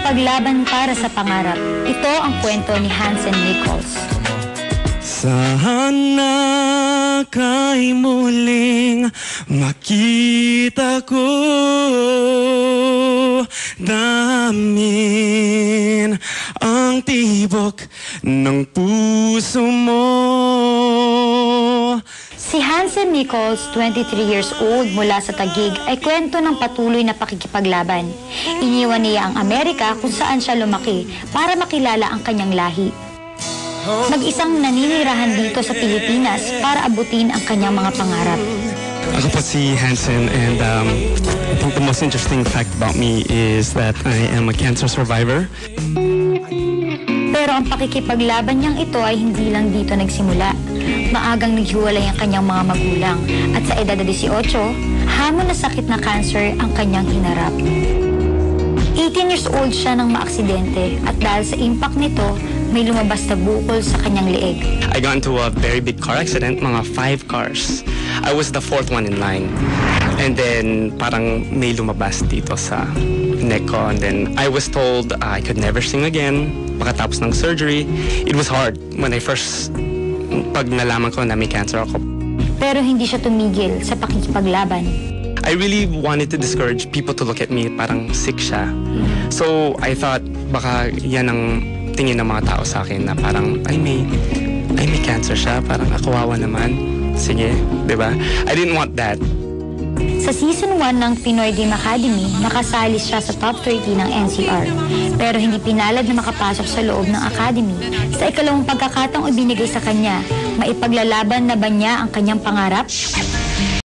Pakikipaglaban para sa pangarap. Ito ang kwento ni Hansen Nichols. Sana kay muling makita ko, damin ang tibok ng puso mo. Si Hansen Nichols, 23 years old mula sa Taguig, ay kwento ng patuloy na pakikipaglaban. Iniwan niya ang Amerika kung saan siya lumaki para makilala ang kanyang lahi. Mag-isang naninirahan dito sa Pilipinas para abutin ang kanyang mga pangarap. Ako po si Hansen, and I think the most interesting fact about me is that I am a cancer survivor. Pero ang pakikipaglaban niyang ito ay hindi lang dito nagsimula. Maagang naghiwalay ang kanyang mga magulang at sa edad na 18, hamon na sakit na cancer ang kanyang hinarap. 18 years old siya nang maaksidente at dahil sa impact nito, may lumabas na bukol sa kanyang leeg. I got into a very big car accident, mga 5 cars. I was the 4th one in line. And then parang may lumabas dito sa neck ko. And then I was told I could never sing again. Pagkatapos ng surgery, it was hard when I first, pag nalaman ko na may cancer ako. Pero hindi siya tumigil sa pakikipaglaban. I really wanted to discourage people to look at me parang sick siya. So I thought baka yan ang tingin ng mga tao sa akin na parang ay may cancer siya, parang kawawa naman. Sige, 'di ba? I didn't want that. Sa season 1 ng Pinoy Dream Academy, nakasali siya sa top 30 ng NCR. Pero hindi pinalad na makapasok sa loob ng academy. Sa ikalawang pagkakataong ibinigay sa kanya, maipaglalaban na ba niya ang kanyang pangarap?